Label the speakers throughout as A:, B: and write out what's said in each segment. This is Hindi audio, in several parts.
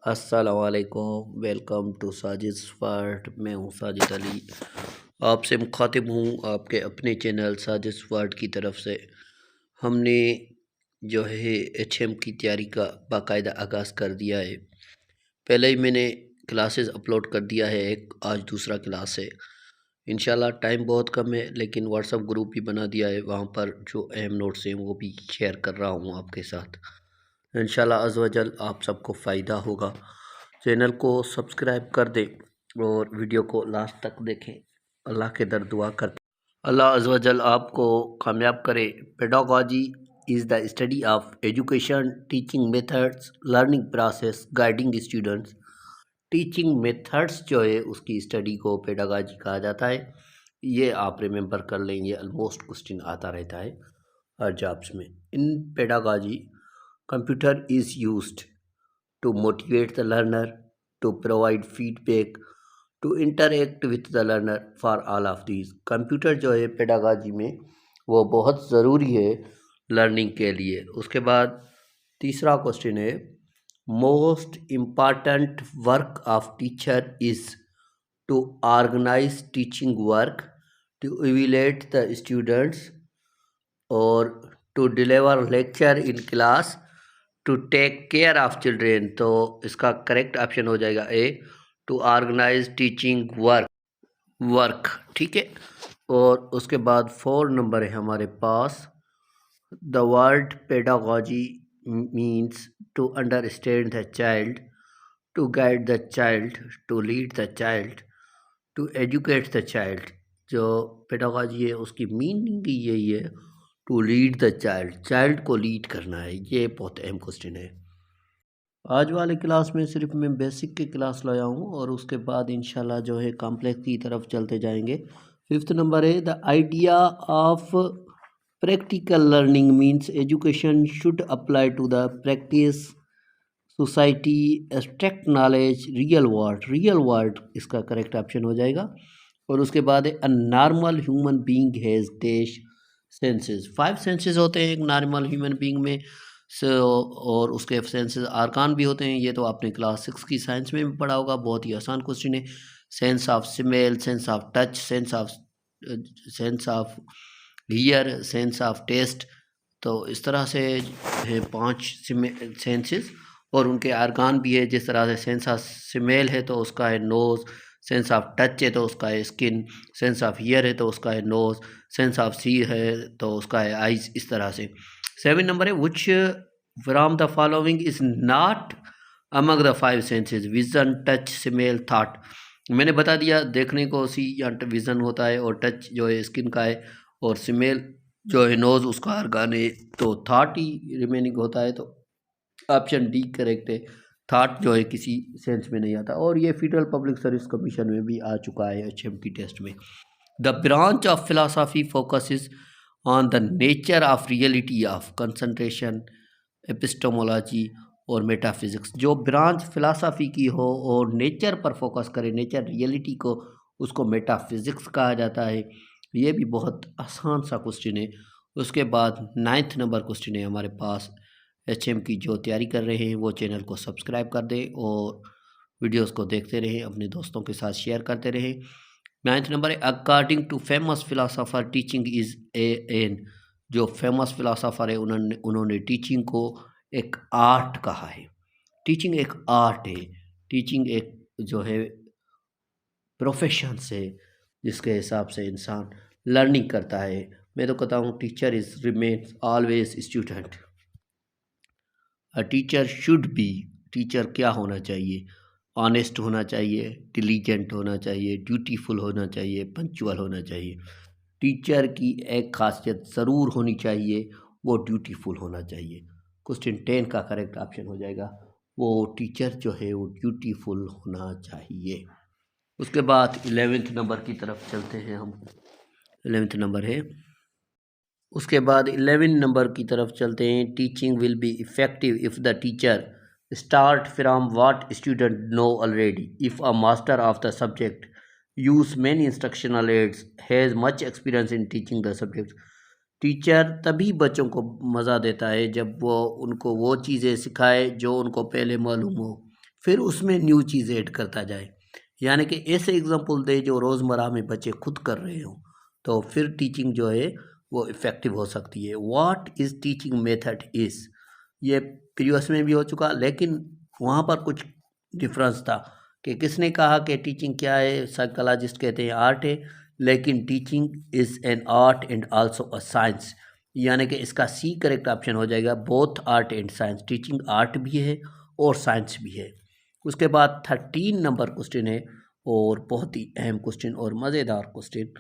A: अस्सलामुअलैकुम, वेलकम टू साजिद वर्ल्ड। मैं हूं साजिद अली, आपसे मुखातिब हूं आपके अपने चैनल साजिद वर्ल्ड की तरफ से। हमने जो है एचएम की तैयारी का बाकायदा आगाज़ कर दिया है। पहले ही मैंने क्लासेस अपलोड कर दिया है, एक आज दूसरा क्लास है। इंशाल्लाह टाइम बहुत कम है, लेकिन व्हाट्सअप ग्रुप भी बना दिया है, वहाँ पर जो अहम नोट्स हैं वो भी शेयर कर रहा हूँ आपके साथ। इंशाल्लाह अज़्ज़ व जल आप सबको फ़ायदा होगा। चैनल को सब्सक्राइब कर दें और वीडियो को लास्ट तक देखें। अल्लाह के दर दुआ करते अल्लाह अज़्ज़ व जल आपको कामयाब करे। Pedagogy is the study of education, teaching methods, learning process, guiding students. Teaching methods जो है उसकी स्टडी को पेडागॉजी कहा जाता है। ये आप रिमेंबर कर लेंगे, ऑलमोस्ट क्वेश्चन आता रहता है हर जॉब्स में। In pedagogy computer is used to motivate the learner, to provide feedback, to interact with the learner for all of these। Computer जो है पेडागॉजी में वो बहुत ज़रूरी है लर्निंग के लिए। उसके बाद तीसरा क्वेश्चन है, most important work of teacher is to organise teaching work, to evaluate the students और to deliver lecture in class, to take care of children. तो इसका करेक्ट ऑप्शन हो जाएगा A, to organise teaching work. ठीक है। और उसके बाद 4 नंबर है हमारे पास, the word pedagogy means to understand the child, to guide the child, to lead the child, to educate the child. जो पेडागॉजी है उसकी मीनिंग ही यही है, to lead the child, child को लीड करना है। ये बहुत अहम क्वेश्चन है। आज वाले क्लास में सिर्फ मैं बेसिक की क्लास लाया हूँ और उसके बाद इंशाल्लाह जो है कॉम्प्लेक्स की तरफ चलते जाएंगे। 5th नंबर है, the idea of practical learning means education should apply to the practice, society, abstract knowledge, real world इसका करेक्ट ऑप्शन हो जाएगा। और उसके बाद है, a normal human being has dash senses. 5 senses होते हैं एक नॉर्मल ह्यूमन बीइंग में। और उसके सेंसेस आर्कान भी होते हैं। ये तो आपने क्लास 6 की साइंस में भी पढ़ा होगा, बहुत ही आसान क्वेश्चन है। Sense of smell, sense of touch, sense of hear, sense of taste. तो इस तरह से है 5 सेंसेस और उनके आर्गान भी है। जिस तरह से सेंस ऑफ स्मेल है तो उसका है नोज़, सेंस ऑफ टच है तो उसका है स्किन, सेंस ऑफ हियर है तो उसका है नोज़, सेंस ऑफ सी है तो उसका है आइज़। इस तरह से 7 नंबर है, which from the following is not among the 5 senses, vision, touch, smell, thought. मैंने बता दिया, देखने को सी या विज़न होता है और टच जो है स्किन का है और स्मेल जो है नोज़ उसका आर्गान है, तो थॉट ही रिमेनिंग होता है। तो ऑप्शन डी करेक्ट है, थॉट जो है किसी सेंस में नहीं आता। और ये फेडरल पब्लिक सर्विस कमीशन में भी आ चुका है एचएमटी टेस्ट में। The branch of philosophy focuses on the nature of reality of concentration, epistemology और मेटाफिजिक्स। जो ब्रांच फिलोसफी की हो और नेचर पर फोकस करे, नेचर रियलिटी को, उसको मेटाफिजिक्स कहा जाता है। ये भी बहुत आसान सा क्वेश्चन है। उसके बाद 9th नंबर क्वेश्चन है हमारे पास। एचएम की जो तैयारी कर रहे हैं वो चैनल को सब्सक्राइब कर दें और वीडियोस को देखते रहें, अपने दोस्तों के साथ शेयर करते रहें। 9th नंबर है, according to famous philosopher teaching is an. जो फेमस फिलोसोफर है उन्होंने टीचिंग को एक आर्ट कहा है। टीचिंग एक आर्ट है, टीचिंग एक जो है प्रोफेशन है जिसके हिसाब से इंसान लर्निंग करता है। मैं तो कहता हूँ teacher is remains always student. A teacher should be, teacher क्या होना चाहिए, ऑनेस्ट होना चाहिए, डिलीजेंट होना चाहिए, ड्यूटीफुल होना चाहिए, पंक्चुअल होना चाहिए। टीचर की एक खासियत ज़रूर होनी चाहिए, वो ड्यूटीफुल होना चाहिए। क्वेश्चन 10 का करेक्ट ऑप्शन हो जाएगा, वो टीचर जो है वो ड्यूटीफुल होना चाहिए। उसके बाद 11th नंबर की तरफ चलते हैं हम। 11th नंबर है, उसके बाद 11 नंबर की तरफ चलते हैं। Teaching will be effective if the teacher start from what student know already, if a master of the subject use many instructional aids, has much experience in teaching the subject. Teacher तभी बच्चों को मज़ा देता है जब वो उनको वो चीज़ें सिखाए जो उनको पहले मालूम हो। फिर उसमें न्यू चीज़ ऐड करता जाए, यानी कि ऐसे एग्जांपल दे जो रोज़मर्रा में बच्चे खुद कर रहे हों, तो फिर टीचिंग जो है वो इफ़ेक्टिव हो सकती है। What is teaching method is, ये प्रीवियस में भी हो चुका, लेकिन वहाँ पर कुछ डिफरेंस था कि किसने कहा कि टीचिंग क्या है, साइकोलॉजिस्ट कहते हैं आर्ट है, लेकिन teaching is an art and also a science, यानी कि इसका सी करेक्ट ऑप्शन हो जाएगा, both art and science. Teaching art भी है और साइंस भी है। उसके बाद 13 नंबर क्वेश्चन है और बहुत ही अहम क्वेश्चन और मज़ेदार क्वेश्चन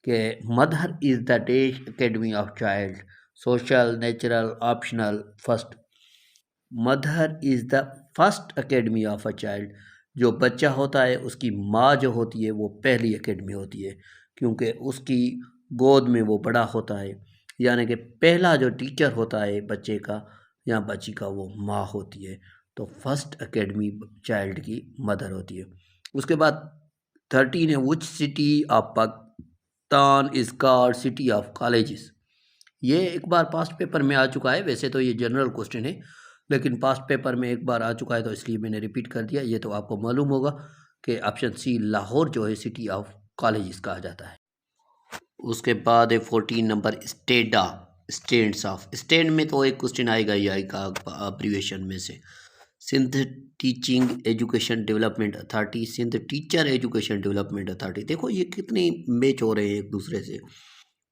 A: कि mother is the day academy of child, social, natural, optional, first. Mother is the first academy of a child, जो बच्चा होता है उसकी माँ जो होती है वो पहली एकेडमी होती है, क्योंकि उसकी गोद में वो बड़ा होता है, यानी कि पहला जो टीचर होता है बच्चे का या बच्ची का वो माँ होती है। तो फर्स्ट एकेडमी चाइल्ड की मदर होती है। उसके बाद 13 है, which city of Pakistan is called city of colleges. ये एक बार पास्ट पेपर में आ चुका है, वैसे तो ये जनरल क्वेश्चन है, लेकिन पास्ट पेपर में एक बार आ चुका है तो इसलिए मैंने रिपीट कर दिया। ये तो आपको मालूम होगा कि ऑप्शन सी लाहौर जो है सिटी ऑफ कॉलेजेस कहा जाता है। उसके बाद है 14 नंबर स्टेडा, स्टैंड्स ऑफ। स्टैंड में तो एक क्वेश्चन आएगा ही आएगा अब्रीविएशन में से। Sindh teaching education development authority, Sindh teacher education development authority. देखो ये कितने मैच हो रहे हैं एक दूसरे से।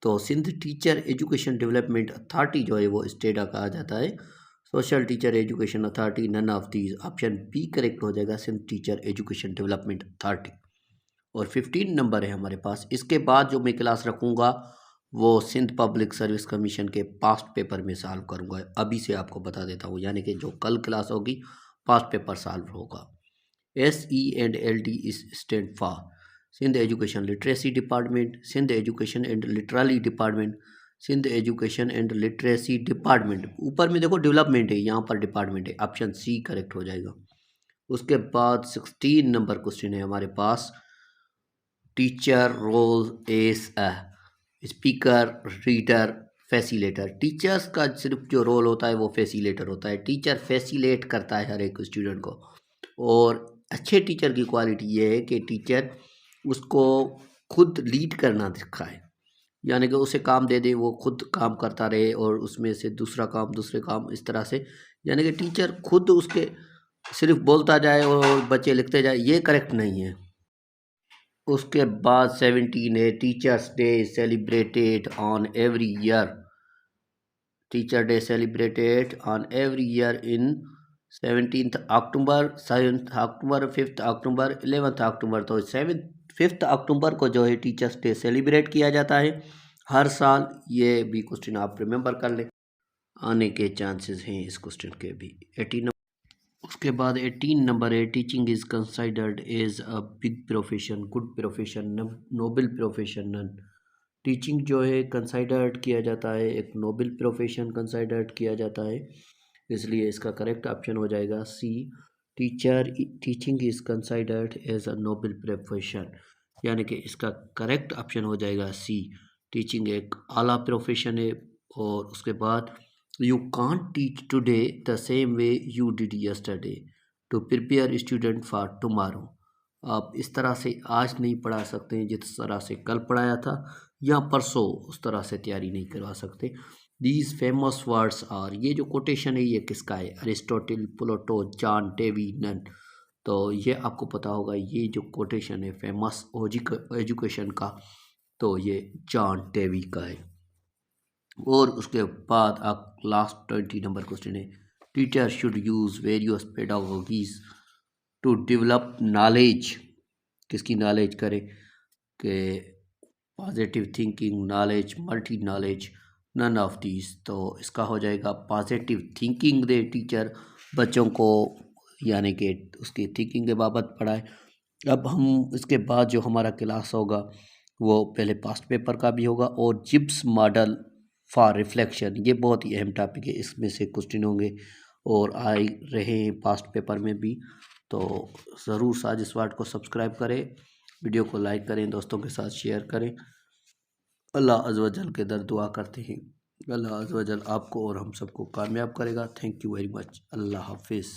A: तो Sindh teacher education development authority जो है वो स्टेडा कहा जाता है। Social teacher education authority, none of these, option B correct हो जाएगा, Sindh teacher education development authority. और 15 नंबर है हमारे पास। इसके बाद जो मैं क्लास रखूँगा वो सिंध पब्लिक सर्विस कमीशन के पास्ट पेपर में सॉल्व करूँगा, अभी से आपको बता देता हूँ, यानी कि जो कल क्लास होगी पास्ट पेपर सॉल्व होगा। SEL&LD is stand for Sindh education literacy department, Sindh education and literally department, Sindh education and literacy department. ऊपर में देखो डेवलपमेंट है, यहाँ पर डिपार्टमेंट है, ऑप्शन सी करेक्ट हो जाएगा। उसके बाद 16 नंबर क्वेश्चन है हमारे पास, teacher role as a speaker, reader, facilitator. Teachers का सिर्फ जो रोल होता है वो फैसिलेटर होता है। टीचर फैसिलेट करता है हर एक स्टूडेंट को। और अच्छे टीचर की क्वालिटी ये है कि टीचर उसको खुद लीड करना सिखाए, यानी कि उसे काम दे दे वो खुद काम करता रहे और उसमें से दूसरा काम दूसरे काम इस तरह से, यानी कि टीचर खुद उसके सिर्फ बोलता जाए और बच्चे लिखते जाए, ये करेक्ट नहीं है। उसके बाद 17 है, teachers day celebrated on every year. Teacher day celebrated on every year in 17 अक्टूबर, 7 अक्टूबर, 5 अक्टूबर, 11 अक्टूबर। तो 5 अक्टूबर को जो है टीचर्स डे सेलिब्रेट किया जाता है हर साल। ये भी क्वेश्चन आप रिमेंबर कर लें, आने के चांसेस हैं इस क्वेश्चन के भी। 18 उसके बाद 18 नंबर है, teaching is considered as a big profession, good profession, noble profession, none. Teaching जो है कंसाइडर्ड किया जाता है, एक नोबल प्रोफेशन कंसाइडर्ड किया जाता है, इसलिए इसका करेक्ट ऑप्शन हो जाएगा C, teaching is considered as a noble profession, यानी कि इसका करेक्ट ऑप्शन हो जाएगा सी, टीचिंग एक आला प्रोफेशन है। और उसके बाद you can't teach today the same way you did yesterday to prepare student for tomorrow. आप इस तरह से आज नहीं पढ़ा सकते हैं जिस तरह से कल पढ़ाया था, या परसों उस तरह से तैयारी नहीं करवा सकते। दीज फेमस वर्ड्स आर, ये जो कोटेशन है ये किसका है, अरिस्टोटल, प्लेटो, जॉन डेवी, नन। तो ये आपको पता होगा, ये जो कोटेशन है फेमस एजुकेशन का, तो ये जॉन डेवी का है। और उसके बाद आप लास्ट 20 नंबर क्वेश्चन है, teacher should use various pedagogies to develop knowledge. किसकी नॉलेज करे, कि positive thinking, knowledge, multi knowledge, none of these. तो इसका हो जाएगा पॉजिटिव थिंकिंग दे टीचर बच्चों को, यानी कि उसकी थिंकिंग के बाबत पढ़ाए। अब हम इसके बाद जो हमारा क्लास होगा वो पहले पास्ट पेपर का भी होगा और जिप्स मॉडल फॉर रिफ्लेक्शन, ये बहुत ही अहम टॉपिक है, इसमें से क्वेश्चन होंगे और आए रहे हैं पास्ट पेपर में भी। तो ज़रूर साजिश वार्ड को सब्सक्राइब करें, वीडियो को लाइक करें, दोस्तों के साथ शेयर करें। अल्लाह अज़्ज़ व जल के दर दुआ करते हैं, अल्लाह अज़्ज़ व जल आपको और हम सबको कामयाब करेगा। थैंक यू वेरी मच, अल्लाह हाफिज़।